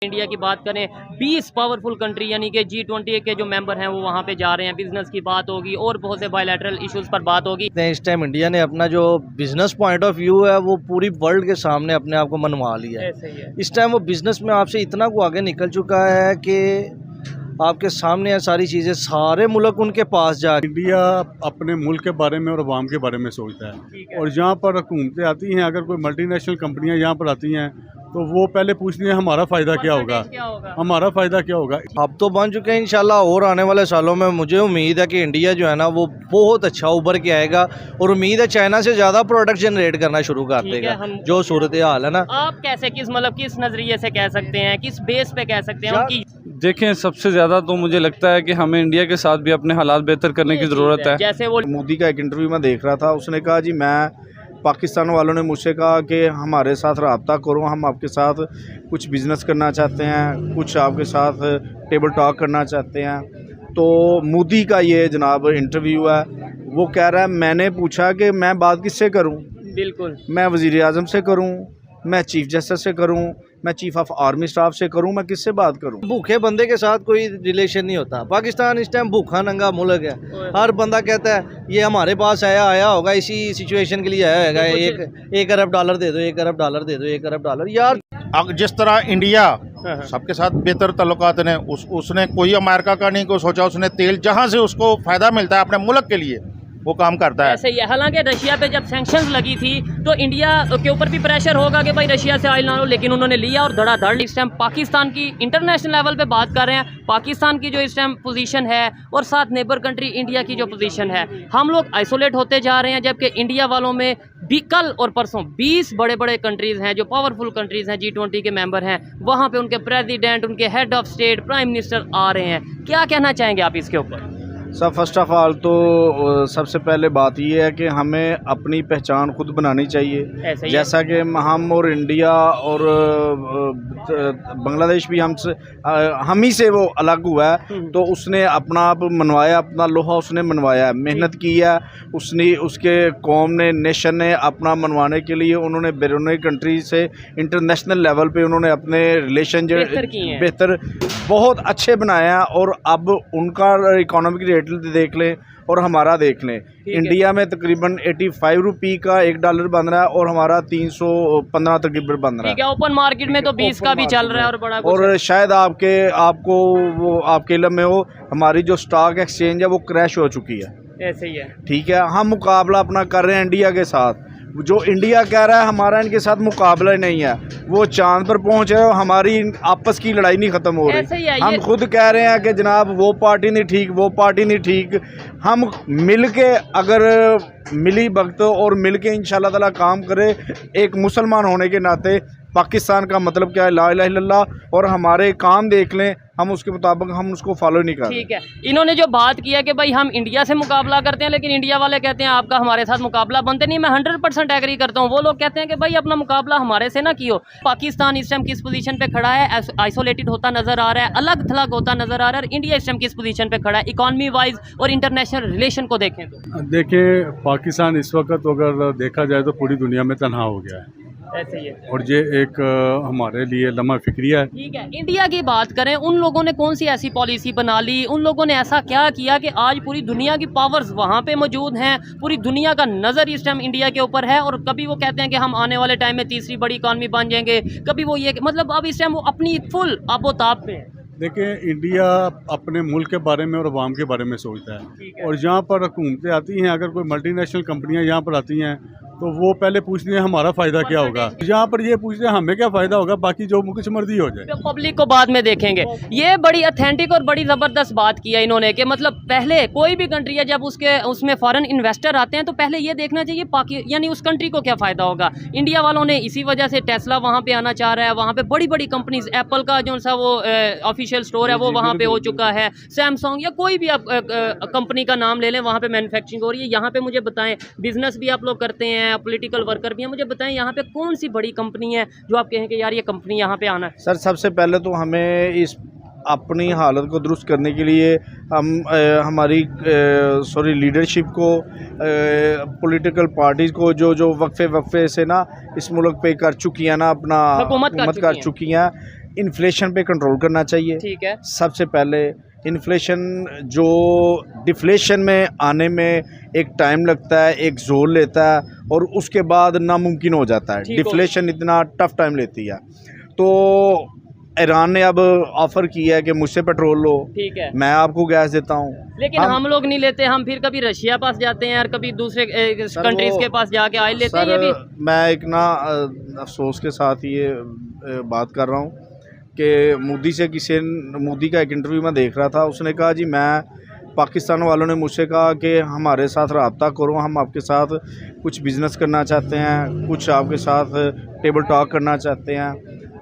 India की बात करें 20 पावरफुल कंट्री यानी कि G20 के जो मेंबर हैं वो वहाँ पे जा रहे हैं, बिजनेस की बात होगी और बहुत से बायलैटरल इश्यूज पर बात होगी। इस टाइम इंडिया ने अपना जो बिजनेस पॉइंट ऑफ व्यू है वो पूरी वर्ल्ड के सामने अपने आप को मनवा लिया है। ऐसे ही है। इस टाइम वो बिजनेस में आपसे इतना को आगे निकल चुका है कि आपके सामने है सारी चीज़ें, सारे मुल्क उनके पास जा। इंडिया अपने मुल्क के बारे में और अवाम के बारे में सोचता है और यहाँ पर हुकूमतें आती हैं, अगर कोई मल्टीनेशनल कंपनियाँ यहाँ पर आती हैं तो वो पहले पूछती हैं हमारा फ़ायदा क्या होगा, हमारा फ़ायदा क्या होगा। अब तो बन चुके हैं इंशाल्लाह, और आने वाले सालों में मुझे उम्मीद है कि इंडिया जो है ना वो बहुत अच्छा उभर के आएगा और उम्मीद है चाइना से ज़्यादा प्रोडक्ट जनरेट करना शुरू कर देगा। जो सूरत हाल है ना, आप कैसे किस नजरिए से कह सकते हैं, किस बेस पे कह सकते हैं उनकी? देखें, सबसे ज़्यादा तो मुझे लगता है कि हमें इंडिया के साथ भी अपने हालात बेहतर करने की ज़रूरत है। जैसे वो मोदी का एक इंटरव्यू में देख रहा था, उसने कहा जी मैं पाकिस्तान वालों ने मुझसे कहा कि हमारे साथ रब्ता करो, हम आपके साथ कुछ बिज़नेस करना चाहते हैं, कुछ आपके साथ टेबल टॉक करना चाहते हैं। तो मोदी का ये जनाब इंटरव्यू है, वो कह रहा है मैंने पूछा कि मैं बात किससे करूं, बिल्कुल मैं वज़ीर आज़म से करूं, मैं चीफ जस्टिस से करूं, मैं चीफ ऑफ आर्मी स्टाफ से करूं, मैं किससे बात करूं। भूखे बंदे के साथ कोई रिलेशन नहीं होता। पाकिस्तान इस टाइम भूखा नंगा मुल्क है। हर बंदा कहता है ये हमारे पास आया होगा इसी सिचुएशन के लिए आया होगा, एक अरब डॉलर दे दो, 1 अरब डॉलर दे दो, 1 अरब डॉलर। यार जिस तरह इंडिया सबके साथ बेहतर तल्लुकात ने उसने कोई अमेरिका का नहीं को सोचा, उसने तेल जहां से उसको फायदा मिलता है अपने मुल्क के लिए वो काम करता है। ऐसे ही है। हालांकि रशिया पे जब सैंक्शंस लगी थी तो इंडिया के ऊपर भी प्रेशर होगा कि भाई रशिया से ऑयल ना लो, लेकिन उन्होंने लिया और धड़ाधड़। इस टाइम पाकिस्तान की इंटरनेशनल लेवल पे बात कर रहे हैं, पाकिस्तान की जो इस टाइम पोजीशन है और साथ नेबर कंट्री इंडिया की जो पोजीशन है, हम लोग आइसोलेट होते जा रहे हैं। जबकि इंडिया वालों में भी कल और परसों 20 बड़े बड़े कंट्रीज़ हैं जो पावरफुल कंट्रीज़ हैं, G20 के मेंबर हैं, वहाँ पे उनके प्रेसिडेंट, उनके head of state, prime minister आ रहे हैं। क्या कहना चाहेंगे आप इसके ऊपर? सब फर्स्ट ऑफ ऑल तो सबसे पहले बात ये है कि हमें अपनी पहचान खुद बनानी चाहिए। जैसा कि हम और इंडिया और बांग्लादेश भी हम ही से वो अलग हुआ है, तो उसने अपना आप मनवाया, अपना लोहा उसने मनवाया है, मेहनत की है उसने, उसके कौम ने, नेशन ने अपना मनवाने के लिए उन्होंने बैरून कंट्री से इंटरनेशनल लेवल पे उन्होंने अपने रिलेशन जो बेहतर बहुत अच्छे बनाए हैं। और अब उनका इकोनॉमिक रेट देख लें और हमारा देख लें, इंडिया में तकरीबन 85 रुपये का $1 बन रहा है और हमारा 315 तकरीबन बन रहा है। ठीक है, ओपन मार्केट में तो 20 का भी चल रहा है और बड़ा कुछ और शायद आपको वो आपके इल्म में हो, हमारी जो स्टॉक एक्सचेंज है वो क्रैश हो चुकी है। ऐसे ही है। ठीक है, हम मुकाबला अपना कर रहे हैं इंडिया के साथ। जो इंडिया कह रहा है हमारा इनके साथ मुकाबला नहीं है, वो चांद पर पहुंच रहे हो, हमारी आपस की लड़ाई नहीं ख़त्म हो रही। हम खुद कह रहे हैं कि जनाब वो पार्टी नहीं ठीक, वो पार्टी नहीं ठीक। हम मिल के अगर मिली भगत और मिल के इंशाल्लाह ताला काम करे, एक मुसलमान होने के नाते पाकिस्तान का मतलब क्या है, ला इलाहा इल्लल्लाह, और हमारे काम देख लें, हम उसके मुताबिक हम उसको फॉलो नहीं करते। ठीक है, इन्होंने जो बात किया कि भाई हम इंडिया से मुकाबला करते हैं, लेकिन इंडिया वाले कहते हैं आपका हमारे साथ मुकाबला बनते नहीं। मैं 100% एग्री करता हूँ। वो लोग कहते हैं कि भाई अपना मुकाबला हमारे से ना कियो। पाकिस्तान इस टाइम किस पोजीशन पे खड़ा है, आइसोलेटेड होता नजर आ रहा है, अलग थलग होता नजर आ रहा है। इंडिया इस टाइम किस पोजीशन पे खड़ा है इकॉनमी वाइज और इंटरनेशनल रिलेशन को देखें तो? देखें, पाकिस्तान इस वक्त अगर देखा जाए तो पूरी दुनिया में तन्हा हो गया है। ऐसे ही है। और ये एक हमारे लिए लम्हा फिक्रिया है। ठीक है, इंडिया की बात करें, उन लोगों ने कौन सी ऐसी पॉलिसी बना ली, उन लोगों ने ऐसा क्या किया कि आज पूरी दुनिया की पावर्स वहाँ पे मौजूद हैं, पूरी दुनिया का नज़र इस टाइम इंडिया के ऊपर है। और कभी वो कहते हैं कि हम आने वाले टाइम में तीसरी बड़ी इकॉनमी बन जाएंगे, कभी वो ये मतलब अब इस टाइम वो अपनी फुल आबोताब पे है। देखें, इंडिया अपने मुल्क के बारे में और अवाम के बारे में सोचता है और यहाँ पर हुकूमतें आती हैं, अगर कोई मल्टीनेशनल कंपनियाँ यहाँ पर आती हैं तो वो पहले पूछती हैं हमारा फ़ायदा क्या होगा। यहाँ पर ये पूछते हैं हमें क्या फ़ायदा होगा, बाकी जो कुछ मर्जी हो जाए। तो पब्लिक को बाद में देखेंगे। ये बड़ी ऑथेंटिक और बड़ी ज़बरदस्त बात की है इन्होंने कि मतलब पहले कोई भी कंट्री है जब उसमें फॉरेन इन्वेस्टर आते हैं तो पहले ये देखना चाहिए यानी उस कंट्री को क्या फ़ायदा होगा। इंडिया वालों ने इसी वजह से टेस्ला वहाँ पे आना चाह रहा है, वहाँ पे बड़ी बड़ी कंपनीज, एप्पल का जो सा वो ऑफिशियल स्टोर है वो वहाँ पे हो चुका है, सैमसंग या कोई भी आप कंपनी का नाम ले लें, वहाँ पे मैन्युफैक्चरिंग हो रही है। यहाँ पे मुझे बताएं, बिजनेस भी आप लोग करते हैं, पॉलिटिकल वर्कर भी हैं, मुझे बताएं यहाँ पे कौन सी बड़ी कंपनी है जो आप कहें कि यार ये कंपनी यहाँ पे आना है? सर, सबसे पहले तो हमें इस अपनी हालत को दुरुस्त करने के लिए हम हमारी लीडरशिप को, पॉलिटिकल पार्टीज़ को जो वक्फे से ना इस मुल्क पे कर चुकी हैं ना, अपना हुकूमत कर चुकी हैं, इन्फ्लेशन पे कंट्रोल करना चाहिए। ठीक है। सबसे पहले इन्फ्लेशन जो डिफ्लेशन में आने में एक टाइम लगता है, एक जोर लेता है और उसके बाद नामुमकिन हो जाता है। ठीक हो डिफ्लेशन इतना टफ टाइम लेती है। तो ईरान ने अब ऑफ़र किया है कि मुझसे पेट्रोल लो, ठीक है, मैं आपको गैस देता हूँ। लेकिन हम लोग नहीं लेते, हम फिर कभी रशिया पास जाते हैं और कभी दूसरे कंट्रीज के पास जाके ऑयल लेते हैं। ये भी मैं एक ना अफसोस के साथ ये बात कर रहा हूँ कि मोदी का एक इंटरव्यू मैं देख रहा था, उसने कहा जी मैं पाकिस्तान वालों ने मुझसे कहा कि हमारे साथ रब्ता करो, हम आपके साथ कुछ बिज़नेस करना चाहते हैं, कुछ आपके साथ टेबल टॉक करना चाहते हैं।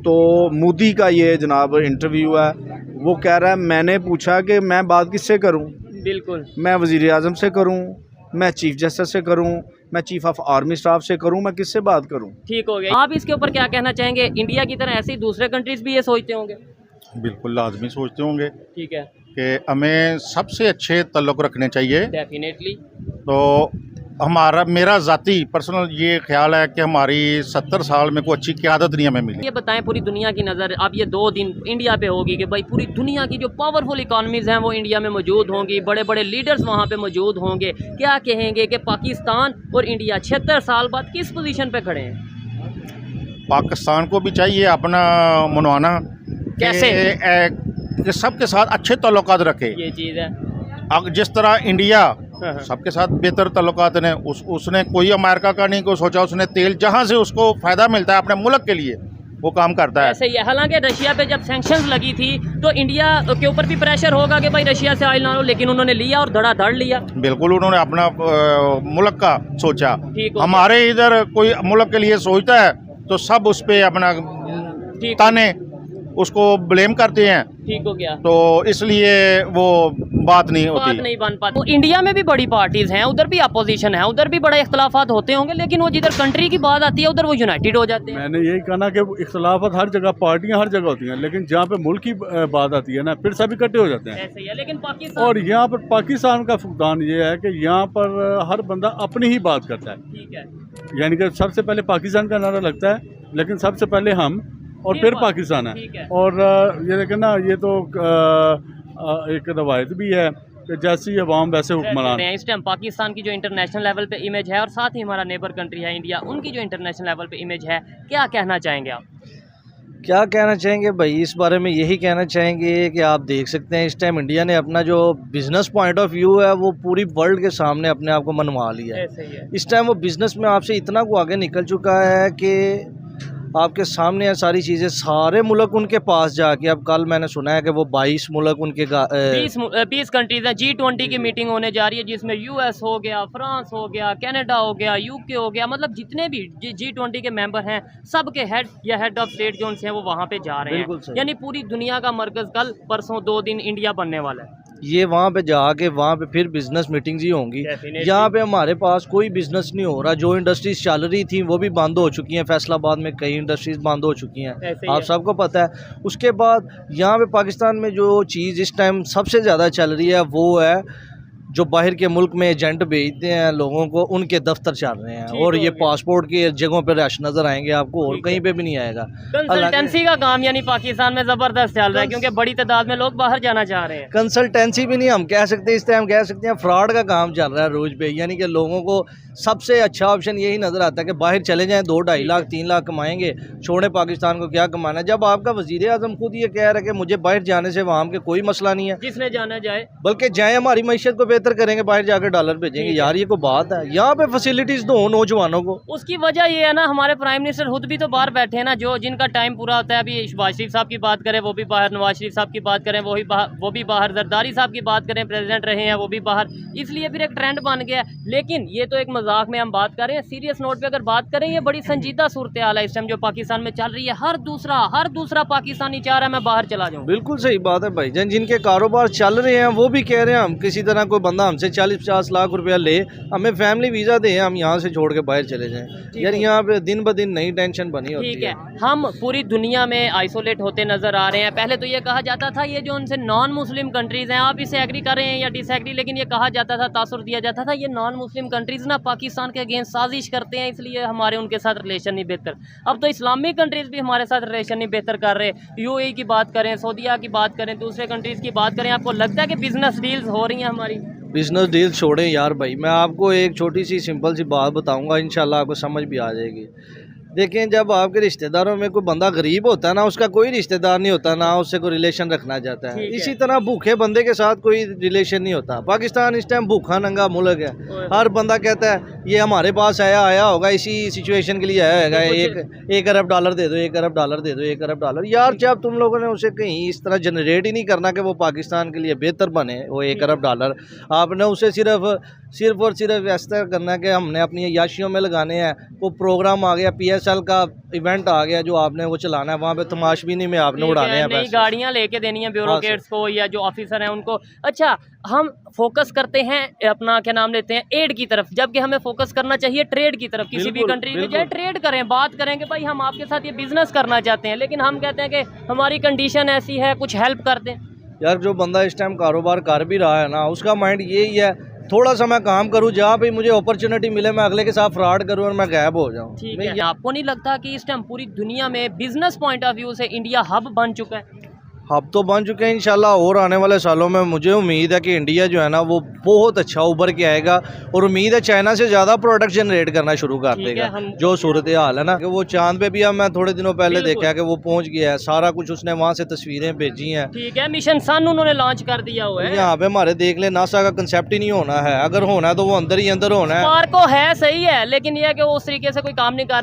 तो मोदी का ये जनाब इंटरव्यू है, वो कह रहा है मैंने पूछा कि मैं बात किससे करूं, बिल्कुल, मैं वज़ीर आज़म से करूं, मैं चीफ जस्टिस से करूं, मैं चीफ ऑफ आर्मी स्टाफ से करूं, मैं किससे बात करूं। ठीक हो गया। आप इसके ऊपर क्या कहना चाहेंगे? इंडिया की तरह ऐसे ही दूसरे कंट्रीज भी ये सोचते होंगे? बिल्कुल लाजमी सोचते होंगे ठीक है, कि हमें सबसे अच्छे ताल्लुक़ रखने चाहिए। डेफिनेटली। तो मेरा ज़ाती पर्सनल ये ख्याल है कि हमारी 70 साल में कोई अच्छी क़यादत नहीं हमें मिली। ये बताएं, पूरी दुनिया की नज़र अब ये 2 दिन इंडिया पे होगी कि भाई पूरी दुनिया की जो पावरफुल इकॉनमीज़ हैं वो इंडिया में मौजूद होंगी, बड़े बड़े लीडर्स वहाँ पे मौजूद होंगे। क्या कहेंगे कि पाकिस्तान और इंडिया 76 साल बाद किस पोजीशन पे खड़े हैं? पाकिस्तान को भी चाहिए अपना मनवाना, कैसे? कि सबके साथ अच्छे ताल्लुकात रखे। ये चीज़ है। अब जिस तरह इंडिया सबके साथ बेहतर ताल्लुकात ने उसने कोई अमेरिका का नहीं को सोचा, उसने तेल जहाँ से उसको फ़ायदा मिलता है अपने मुल्क के लिए वो काम करता है। ऐसे ही है। हालांकि रशिया पे जब सैंक्शंस लगी थी तो इंडिया के ऊपर भी प्रेशर होगा कि भाई रशिया से ऑयल ना लो, लेकिन उन्होंने लिया और धड़ाधड़ लिया। बिल्कुल, उन्होंने अपना मुल्क का सोचा। ठीक हो हमारे इधर कोई मुल्क के लिए सोचता है तो सब उस पर अपना ताने उसको ब्लेम करते हैं। ठीक हो गया। तो इसलिए वो बात नहीं होती, बात नहीं बन पाती। तो इंडिया में भी बड़ी पार्टीज हैं, उधर भी अपोजिशन है, उधर भी बड़े इख्तलाफात होते होंगे, लेकिन वो जिधर कंट्री की बात आती है उधर वो यूनाइटेड हो जाते हैं। मैंने यही कहना कि इख्तलाफात हर जगह, पार्टियां हर जगह होती हैं, लेकिन जहाँ पे मुल्क की बात आती है ना फिर सभी इकट्ठे हो जाते हैं। ऐसे ही है। लेकिन पाकिस्तान और यहाँ पर पाकिस्तान का फुकदान ये है कि यहाँ पर हर बंदा अपनी ही बात करता है। ठीक है, यानी कि सबसे पहले पाकिस्तान का नारा लगता है, लेकिन सबसे पहले हम और फिर पाकिस्तान है। और ये देखें ना, ये तो एक रवायत भी है कि जैसी अवाम वैसे हुक्मरान। इस टाइम पाकिस्तान की जो इंटरनेशनल लेवल पे इमेज है और साथ ही हमारा नेबर कंट्री है इंडिया, उनकी जो इंटरनेशनल लेवल पे इमेज है, क्या कहना चाहेंगे आप? क्या कहना चाहेंगे भाई, इस बारे में यही कहना चाहेंगे कि आप देख सकते हैं इस टाइम इंडिया ने अपना जो बिज़नेस पॉइंट ऑफ व्यू है वो पूरी वर्ल्ड के सामने अपने आप को मनवा लिया है। ऐसे ही है। इस टाइम वो बिज़नेस में आपसे इतना को आगे निकल चुका है कि आपके सामने है सारी चीज़ें, सारे मुल्क उनके पास जाके, अब कल मैंने सुना है कि वो 22 मुल्क उनके 20 कंट्रीज हैं। G20 की मीटिंग होने जा रही है जिसमें यूएस हो गया, फ्रांस हो गया, कनाडा हो गया, यूके हो गया, मतलब जितने भी G20 के मेंबर हैं सब के हेड या हेड ऑफ स्टेट जो हैं वो वहाँ पे जा रहे हैं। यानी पूरी दुनिया का मरकज़ कल परसों 2 दिन इंडिया बनने वाला है। ये वहाँ पे जाके वहाँ पे फिर बिज़नेस मीटिंग्स ही होंगी। यहाँ पे हमारे पास कोई बिज़नेस नहीं हो रहा, जो इंडस्ट्रीज चल रही थी वो भी बंद हो चुकी हैं। फैसलाबाद में कई इंडस्ट्रीज बंद हो चुकी हैं, आप सबको पता है। उसके बाद यहाँ पे पाकिस्तान में जो चीज़ इस टाइम सबसे ज़्यादा चल रही है वो है जो बाहर के मुल्क में एजेंट भेजते हैं लोगों को, उनके दफ्तर चल रहे हैं और ये पासपोर्ट की जगहों पर रश नज़र आएंगे आपको, और कहीं पे भी नहीं आएगा। कंसल्टेंसी का काम यानी पाकिस्तान में ज़बरदस्त चल रहा है क्योंकि बड़ी तादाद में लोग बाहर जाना चाह रहे हैं। कंसल्टेंसी भी नहीं हम कह सकते, इस टाइम कह सकते हैं फ्रॉड का काम चल रहा है रोज पे। यानी कि लोगों को सबसे अच्छा ऑप्शन यही नज़र आता है कि बाहर चले जाएं, 2-2.5 लाख 3 लाख कमाएंगे, छोड़े पाकिस्तान को क्या कमाना है। जब आपका वज़ीर आज़म खुद ये कह रहा है कि मुझे बाहर जाने से वहाँ के कोई मसला नहीं है, जिसने जाना जाए, बल्कि जाए हमारी मैशत को बेहतर करेंगे, बाहर जाकर डॉलर भेजेंगे। यार ये कोई बात है? यहाँ पे फैसिलिटीज दो नौजवानों को। उसकी वजह ये है ना, हमारे प्राइम मिनिस्टर खुद भी तो बाहर बैठे हैं ना, जो जिनका टाइम पूरा होता है। अभी शहबाज शरीफ साहब की बात करें वो भी बाहर, नवाज शरीफ साहब की बात करें वो भी बाहर, जरदारी साहब की बात करें प्रेसिडेंट रहे हैं वो भी बाहर। इसलिए फिर एक ट्रेंड बन गया। लेकिन ये तो एक मजाक में हम बात कर रहे हैं, सीरियस नोट पे अगर बात करें, ये बड़ी संजीदा सूरत हाल है इस टाइम जो पाकिस्तान में चल रही है। हर दूसरा पाकिस्तानी चाह रहा है मैं बाहर चला जाऊँ। बिल्कुल सही बात है भाई जान, जिनके कारोबार चल रहे हैं वो भी कह रहे हैं हम किसी तरह कोई बंदा हमसे 40-50 लाख रुपया ले, हमें फैमिली वीज़ा दे, हम यहाँ से छोड़ के बाहर चले जाएं। यार यहाँ पे दिन ब दिन नई टेंशन बनी होती है। ठीक है, हम पूरी दुनिया में आइसोलेट होते नज़र आ रहे हैं। पहले तो ये कहा जाता था ये जो उनसे नॉन मुस्लिम कंट्रीज़ हैं, आप इसे एग्री कर रहे हैं या डिसएग्री, लेकिन ये कहा जाता था, तासुर दिया जाता था, ये नॉन मुस्लिम कंट्रीज़ ना पाकिस्तान के अगेंस्ट साजिश करते हैं, इसलिए हमारे उनके साथ रिलेशन नहीं बेहतर। अब तो इस्लामिक कंट्रीज़ भी हमारे साथ रिलेशन नहीं बेहतर कर रहे। यूएई की बात करें, सऊदीया की बात करें, दूसरे कंट्रीज़ की बात करें, आपको लगता है कि बिजनेस डील्स हो रही हैं हमारी? बिजनेस डील छोड़ें यार भाई, मैं आपको एक छोटी सी सिंपल सी बात बताऊंगा, इंशाल्लाह आपको समझ भी आ जाएगी। देखें, जब आपके रिश्तेदारों में कोई बंदा गरीब होता है ना, उसका कोई रिश्तेदार नहीं होता ना उससे कोई रिलेशन रखना चाहता है। इसी तरह भूखे बंदे के साथ कोई रिलेशन नहीं होता। पाकिस्तान इस टाइम भूखा नंगा मुल्क है। हर बंदा कहता है ये हमारे पास आया होगा, इसी सिचुएशन के लिए आया होगा, एक अरब डॉलर दे दो, 1 अरब डॉलर दे दो, 1 अरब डॉलर। यार जब तुम लोगों ने उसे कहीं इस तरह जनरेट ही नहीं करना कि वो पाकिस्तान के लिए बेहतर बने, वो 1 अरब डॉलर, आपने उसे सिर्फ और सिर्फ ऐसा करना है कि हमने अपनी याशियों में लगाने हैं। वो प्रोग्राम आ गया, PSL का इवेंट आ गया जो आपने वो चलाना है, वहाँ पे तमाशबीनी में आपने उड़ाने हैं नई गाड़ियाँ लेके देनी है ब्यूरोक्रेट्स को या जो ऑफिसर हैं उनको। अच्छा, हम फोकस करते हैं अपना क्या नाम लेते हैं एड की तरफ, जबकि हमें फोकस करना चाहिए ट्रेड की तरफ। किसी भी कंट्री में जाए ट्रेड करें, बात करें कि भाई हम आपके साथ ये बिजनेस करना चाहते हैं, लेकिन हम कहते हैं कि हमारी कंडीशन ऐसी है, कुछ हेल्प कर दें। यार जो बंदा इस टाइम कारोबार कर भी रहा है ना, उसका माइंड यही है थोड़ा सा मैं काम करूं, जहाँ पे मुझे अपॉर्चुनिटी मिले मैं अगले के साथ फ्रॉड करूं और मैं गायब हो जाऊं। ठीक है, आपको नहीं लगता कि इस टाइम पूरी दुनिया में बिजनेस पॉइंट ऑफ व्यू से इंडिया हब बन चुका है? हब तो बन चुके हैं इंशाल्लाह, और आने वाले सालों में मुझे उम्मीद है कि इंडिया जो है ना वो बहुत अच्छा उभर के आएगा, और उम्मीद है चाइना से ज़्यादा प्रोडक्ट जनरेट करना शुरू कर देगा। जो सूरत हाल है ना कि वो चांद पे भी, अब मैं थोड़े दिनों पहले देखा है कि वो पहुंच गया है, सारा कुछ उसने वहाँ से तस्वीरें भेजी हैं। ठीक है, मिशन सन उन्होंने लॉन्च कर दिया हुआ है। यहाँ पे हमारे देख ले, नासा का कंसेप्ट ही नहीं होना है, अगर होना है तो वो अंदर ही अंदर होना है। स्पार्को है, सही है, लेकिन ये है कि वो उस तरीके से कोई काम नहीं कर